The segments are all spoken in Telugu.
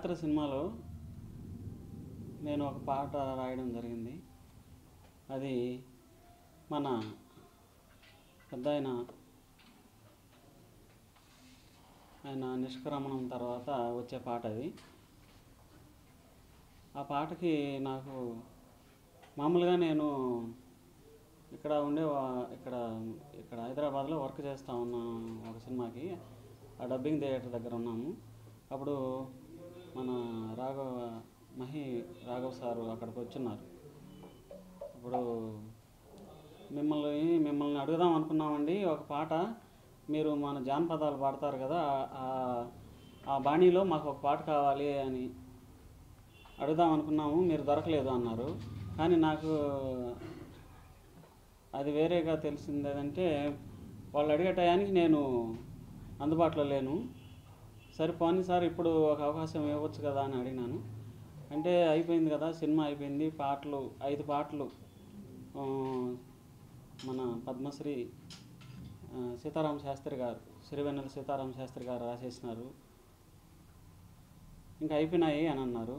యాత్ర సినిమాలో నేను ఒక పాట రాయడం జరిగింది. అది మన పెద్దాయన ఆయన నిష్క్రమణం తర్వాత వచ్చే పాట అది. ఆ పాటకి నాకు మామూలుగా నేను ఇక్కడ ఇక్కడ ఇక్కడ హైదరాబాద్లో వర్క్ చేస్తూ ఉన్నాను ఒక సినిమాకి. ఆ డబ్బింగ్ థియేటర్ దగ్గర ఉన్నాము. అప్పుడు మన రాఘవ్ సారు అక్కడికి వచ్చున్నారు. అప్పుడు మిమ్మల్ని అడుగుదాం అనుకున్నామండి, ఒక పాట మీరు మన జానపదాలు పాడతారు కదా, ఆ బాణీలో మాకు ఒక పాట కావాలి అని అడుగుదాం అనుకున్నాము, మీరు దొరకలేదు అన్నారు. కానీ నాకు అది వేరేగా తెలిసింది. ఏదంటే వాళ్ళు అడిగే టయానికి నేను అందుబాటులో లేను. సరిపోని సార్ ఇప్పుడు ఒక అవకాశం ఇవ్వచ్చు కదా అని అడిగినాను. అంటే అయిపోయింది కదా, సినిమా అయిపోయింది, 5 పాటలు మన పద్మశ్రీ సీతారామ శాస్త్రి గారు, సిరివెన్నెల సీతారామ శాస్త్రి గారు రాసేసినారు, ఇంకా అయిపోయినాయి అని అన్నారు.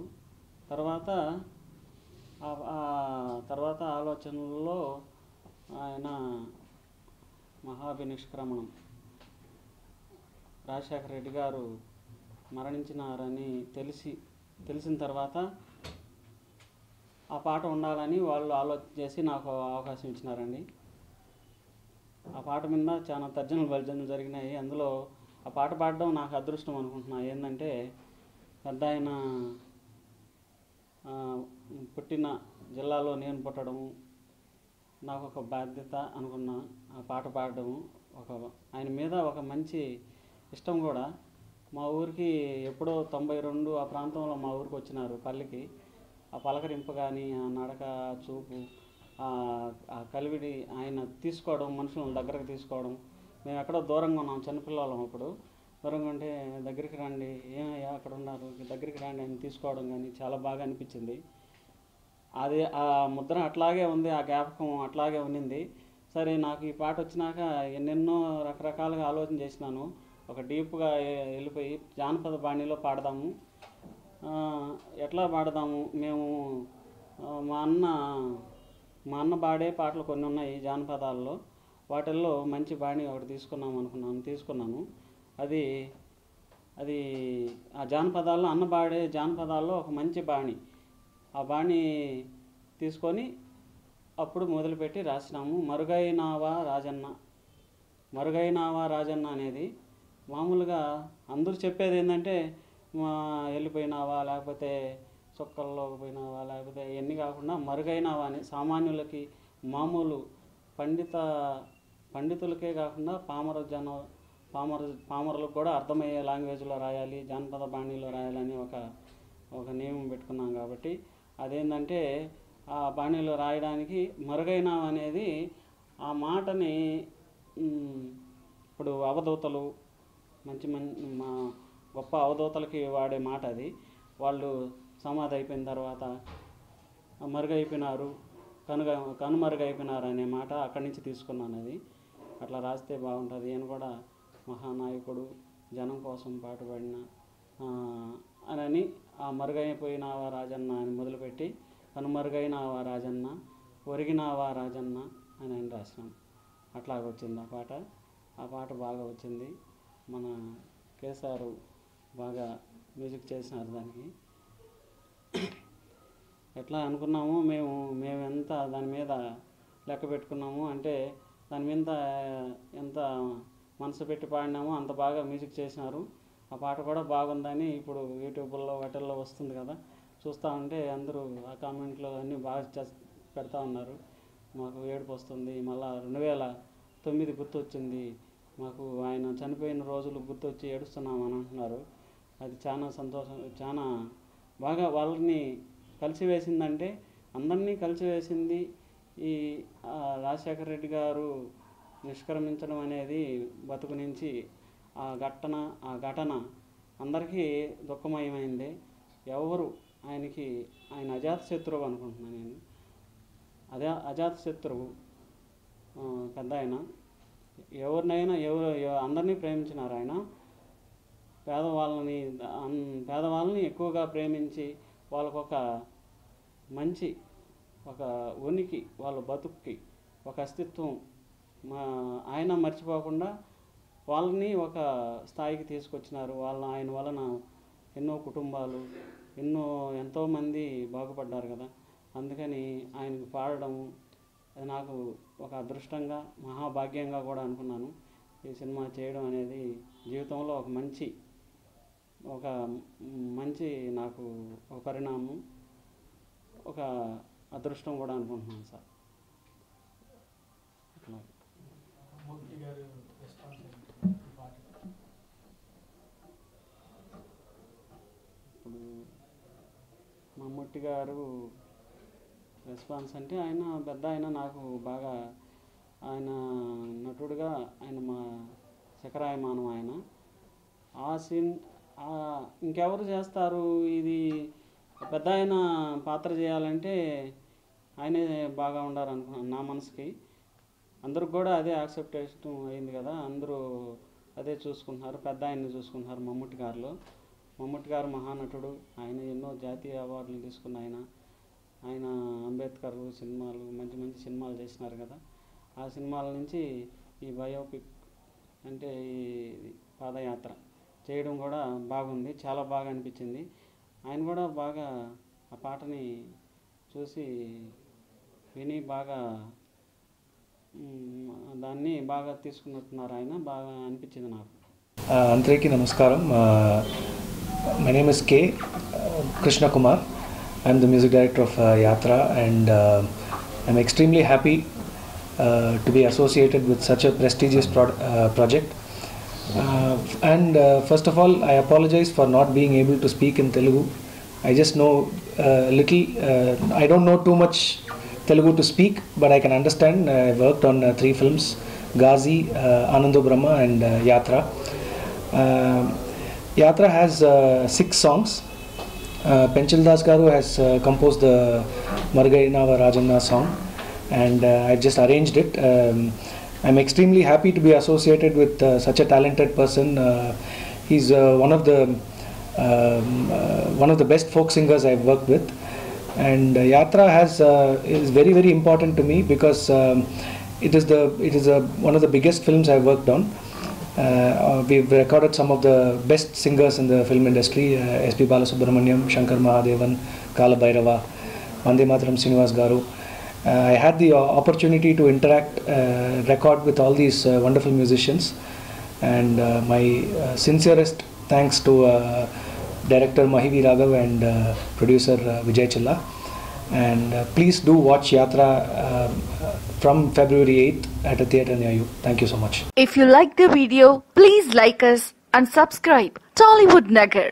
తర్వాత ఆలోచనల్లో ఆయన మహాభినిష్క్రమణం రాజశేఖర రెడ్డి గారు మరణించినారని తెలిసిన తర్వాత ఆ పాట ఉండాలని వాళ్ళు ఆలోచన చేసి నాకు అవకాశం ఇచ్చినారండి. ఆ పాట మీద చాలా తర్జనలు జరిగినాయి. అందులో ఆ పాట పాడడం నాకు అదృష్టం అనుకుంటున్నా. ఏంటంటే పెద్ద ఆయన పుట్టిన జిల్లాలో నేను పుట్టడము నాకు ఒక బాధ్యత అనుకున్నా. ఆ పాట పాడడము ఆయన మీద ఒక మంచి ఇష్టం కూడా. మా ఊరికి ఎప్పుడో 92 ఆ ప్రాంతంలో మా ఊరికి వచ్చినారు పల్లెకి. ఆ పలకరింపు కానీ, ఆ నడక, చూపు, ఆ కలివిడి ఆయన తీసుకోవడం, మనుషులను దగ్గరకు తీసుకోవడం. మేము ఎక్కడో దూరంగా ఉన్నాం, చిన్నపిల్లలం. అప్పుడు దూరంగా ఉంటే దగ్గరికి రండి, ఏమయ్యా అక్కడ ఉన్నారు, దగ్గరికి రండి అని తీసుకోవడం కానీ చాలా బాగా అనిపించింది. అది ఆ ముద్ర అట్లాగే ఉంది, ఆ జ్ఞాపకం అట్లాగే ఉన్నింది. సరే, నాకు ఈ పాట వచ్చినాక ఎన్నెన్నో రకరకాలుగా ఆలోచన చేసినాను. ఒక డీప్గా వెళ్ళిపోయి జానపద బాణీలో పాడదాము, ఎట్లా పాడదాము. మేము మా అన్న పాడే పాటలు కొన్ని ఉన్నాయి జానపదాల్లో. వాటిల్లో మంచి బాణీ ఒకటి తీసుకున్నాను. అది ఆ జానపదాల్లో అన్న పాడే జానపదాల్లో ఒక మంచి బాణీ. ఆ బాణీ తీసుకొని అప్పుడు మొదలుపెట్టి రాసినాము. మరుగైనావా రాజన్న అనేది మామూలుగా అందరూ చెప్పేది ఏంటంటే వెళ్ళిపోయినావా, లేకపోతే చుక్కల్లోకి పోయినావా, లేకపోతే ఇవన్నీ కాకుండా మరుగైనావా అని సామాన్యులకి, మామూలు పండితులకే కాకుండా పామరులకు కూడా అర్థమయ్యే లాంగ్వేజ్లో రాయాలి, జానపద బాణీలో రాయాలని ఒక నియమం పెట్టుకున్నాం. కాబట్టి అదేంటంటే ఆ బాణీలో రాయడానికి మరుగైనావా అనేది ఆ మాటని ఇప్పుడు అవధూతలు మా గొప్ప అవధూతలకి వాడే మాట అది. వాళ్ళు సమాధి అయిపోయిన తర్వాత మరుగైపోయినారు, కనుమరుగైపోయినారు అనే మాట అక్కడి నుంచి తీసుకున్నాను. అది అట్లా రాస్తే బాగుంటుంది. నేను కూడా మహానాయకుడు, జనం కోసం పాటుపడిన అని ఆ మరుగైపోయినావా రాజన్న అని మొదలుపెట్టి కనుమరుగైనావా రాజన్న, ఒరిగినావా రాజన్న అని రాసినాం. అట్లాగొచ్చింది ఆ పాట బాగా వచ్చింది. మన కేసారు బాగా మ్యూజిక్ చేసినారు దానికి. ఎట్లా అనుకున్నాము మేము ఎంత దాని మీద లెక్క పెట్టుకున్నాము అంటే, దాని మీద ఎంత మనసు పెట్టి పాడినామో అంత బాగా మ్యూజిక్ చేసినారు. ఆ పాట కూడా బాగుందని ఇప్పుడు యూట్యూబ్లో వాటిల్లో వస్తుంది కదా, చూస్తూ ఉంటే అందరూ ఆ కామెంట్లో అన్నీ బాగా పెడతా ఉన్నారు. మాకు ఏడుపు వస్తుంది. మళ్ళీ 2009 గుర్తొచ్చింది మాకు, ఆయన చనిపోయిన రోజులు గుర్తొచ్చి ఏడుస్తున్నామని అంటున్నారు. అది చాలా సంతోషం, చాలా బాగా వాళ్ళని కలిసివేసిందంటే అందరినీ కలిసివేసింది. ఈ రాజశేఖర రెడ్డి గారు నిష్క్రమించడం అనేది బతుకు నుంచి ఆ ఘటన అందరికీ దుఃఖమయమైంది. ఆయన అజాతశత్రువు అనుకుంటున్నాను నేను. అజాతశత్రువు పెద్ద ఆయన. ఎవరినైనా అందరినీ ప్రేమించినారు ఆయన. పేదవాళ్ళని ఎక్కువగా ప్రేమించి వాళ్ళకొక మంచి ఒక ఉనికి, వాళ్ళ బతుక్కి ఒక అస్తిత్వం ఆయన మర్చిపోకుండా వాళ్ళని ఒక స్థాయికి తీసుకొచ్చినారు. ఆయన వలన ఎన్నో కుటుంబాలు ఎంతోమంది బాగుపడ్డారు కదా. అందుకని ఆయనకు పాడడం అది నాకు ఒక అదృష్టంగా, మహాభాగ్యంగా కూడా అనుకున్నాను. ఈ సినిమా చేయడం అనేది జీవితంలో ఒక మంచి నాకు ఒక పరిణామం, ఒక అదృష్టం కూడా అనుకుంటున్నాను సార్. ఇప్పుడు మమ్ముట్టి గారు రెస్పాన్స్ అంటే ఆయన పెద్ద నాకు బాగా ఆయన నటుడుగా ఆయన మా శిఖరాయమానం ఆయన. ఆ సీన్ ఇంకెవరు చేస్తారు, ఇది పెద్ద పాత్ర చేయాలంటే ఆయనే బాగా ఉండాలనుకున్నాను నా మనసుకి. అందరికి కూడా అదే యాక్సెప్టేషన్ అయింది కదా, అందరూ అదే చూసుకుంటున్నారు, పెద్ద ఆయన్ని చూసుకుంటున్నారు. మమ్ముట్టి గారు మహానటుడు, ఆయన ఎన్నో జాతీయ అవార్డులు తీసుకున్న ఆయన అంబేద్కర్ సినిమాలు, మంచి మంచి సినిమాలు చేసినారు కదా. ఆ సినిమాల నుంచి ఈ బయోపిక్ అంటే ఈ పాదయాత్ర చేయడం కూడా బాగుంది, చాలా బాగా అనిపించింది. ఆయన కూడా బాగా ఆ పాటని చూసి విని బాగా దాన్ని బాగా తీసుకున్నట్టున్నారు. ఆయన బాగా అనిపించింది నాకు. అందరికీ నమస్కారం. My name is K. Krishna Kumar. I'm the music director of Yatra, and I'm extremely happy to be associated with such a prestigious project. First of all, I apologize for not being able to speak in Telugu. I just know little. I don't know too much Telugu to speak, but I can understand. I worked on 3 films: Ghazi, Anando Brahma, and Yatra. Yatra has 6 songs. Penchal Das Garu has composed the Margainava Rajanna song, and I've just arranged it. I'm extremely happy to be associated with such a talented person. He's one of the best folk singers I've worked with, and Yatra is very, very important to me because it is one of the biggest films I've worked on. We've recorded some of the best singers in the film industry: S.P. Balasubramaniam, Shankar Mahadevan, Kala Bhairava, Vande Mataram Srinivas Garu. I had the opportunity to record with all these wonderful musicians, and my sincerest thanks to director Mahivi Raghav and producer Vijay Chilla. And please do watch Yatra from February 8th at a theatre near you. Thank you so much. If you like the video, please like us and subscribe Tollywood Nagar.